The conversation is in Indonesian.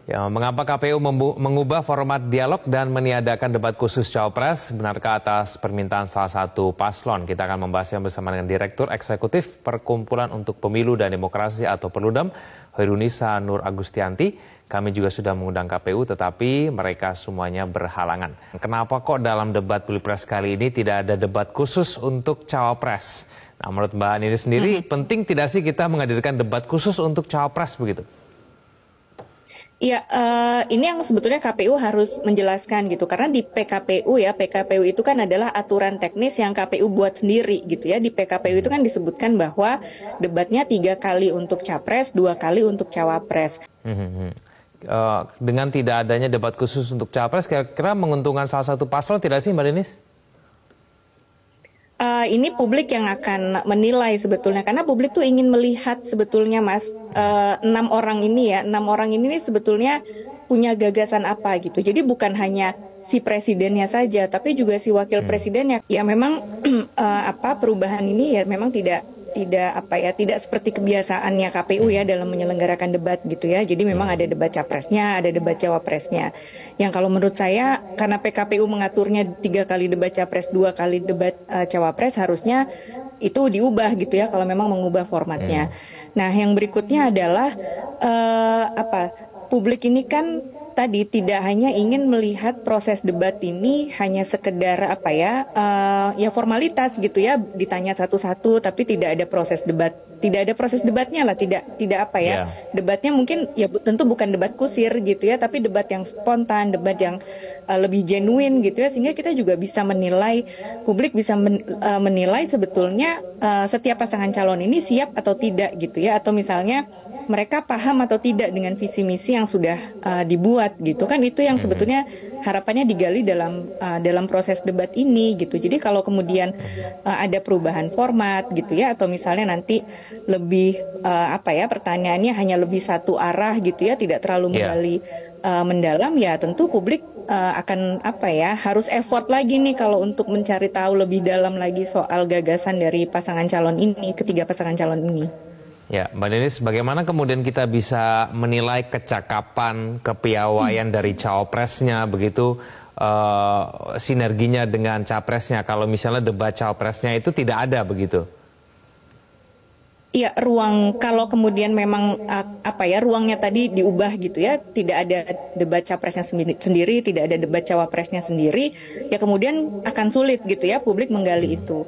Ya, mengapa KPU mengubah format dialog dan meniadakan debat khusus Cawapres? Benarkah atas permintaan salah satu paslon? Kita akan membahasnya bersama dengan Direktur Eksekutif Perkumpulan untuk Pemilu dan Demokrasi atau Perludem, Hoirunisa Nur Agustianti. Kami juga sudah mengundang KPU, tetapi mereka semuanya berhalangan. Kenapa kok dalam debat Pilpres kali ini tidak ada debat khusus untuk Cawapres? Nah, menurut Mbak Nini sendiri, penting tidak sih kita menghadirkan debat khusus untuk Cawapres begitu? Iya, ini yang sebetulnya KPU harus menjelaskan gitu, karena di PKPU itu kan adalah aturan teknis yang KPU buat sendiri gitu ya. Di PKPU itu kan disebutkan bahwa debatnya 3 kali untuk Capres, 2 kali untuk Cawapres. Dengan tidak adanya debat khusus untuk Capres, kira-kira menguntungkan salah satu paslon tidak sih Mbak Denis? Ini publik yang akan menilai sebetulnya, karena publik tuh ingin melihat sebetulnya Mas, 6 orang ini nih sebetulnya punya gagasan apa gitu. Jadi bukan hanya si presidennya saja, tapi juga si wakil presidennya. Ya memang perubahan ini ya memang tidak seperti kebiasaannya KPU ya dalam menyelenggarakan debat gitu ya. Jadi memang ada debat capresnya, ada debat cawapresnya. Yang kalau menurut saya karena PKPU mengaturnya 3 kali debat capres, 2 kali debat cawapres, harusnya itu diubah gitu ya kalau memang mengubah formatnya. Nah, yang berikutnya adalah publik ini kan tadi tidak hanya ingin melihat proses debat ini hanya sekedar formalitas gitu ya, ditanya satu-satu tapi tidak ada proses debat, tidak ada proses debatnya lah, tidak debatnya mungkin ya tentu bukan debat kusir gitu ya, tapi debat yang spontan, debat yang lebih genuine gitu ya, sehingga kita juga bisa menilai, publik bisa menilai sebetulnya setiap pasangan calon ini siap atau tidak gitu ya, atau misalnya mereka paham atau tidak dengan visi misi yang sudah dibuat gitu kan. Itu yang sebetulnya harapannya digali dalam proses debat ini gitu. Jadi kalau kemudian ada perubahan format gitu ya, atau misalnya nanti lebih pertanyaannya hanya lebih satu arah gitu ya, tidak terlalu menggali mendalam, ya tentu publik akan harus effort lagi nih kalau untuk mencari tahu lebih dalam lagi soal gagasan dari pasangan calon ini, ketiga pasangan calon ini. Ya, Mbak Denis, bagaimana kemudian kita bisa menilai kecakapan, kepiawaian dari cawapresnya, begitu sinerginya dengan capresnya, kalau misalnya debat cawapresnya itu tidak ada begitu? Iya, kalau kemudian memang ruangnya tadi diubah gitu ya, tidak ada debat capresnya sendiri, tidak ada debat cawapresnya sendiri, ya kemudian akan sulit gitu ya publik menggali itu.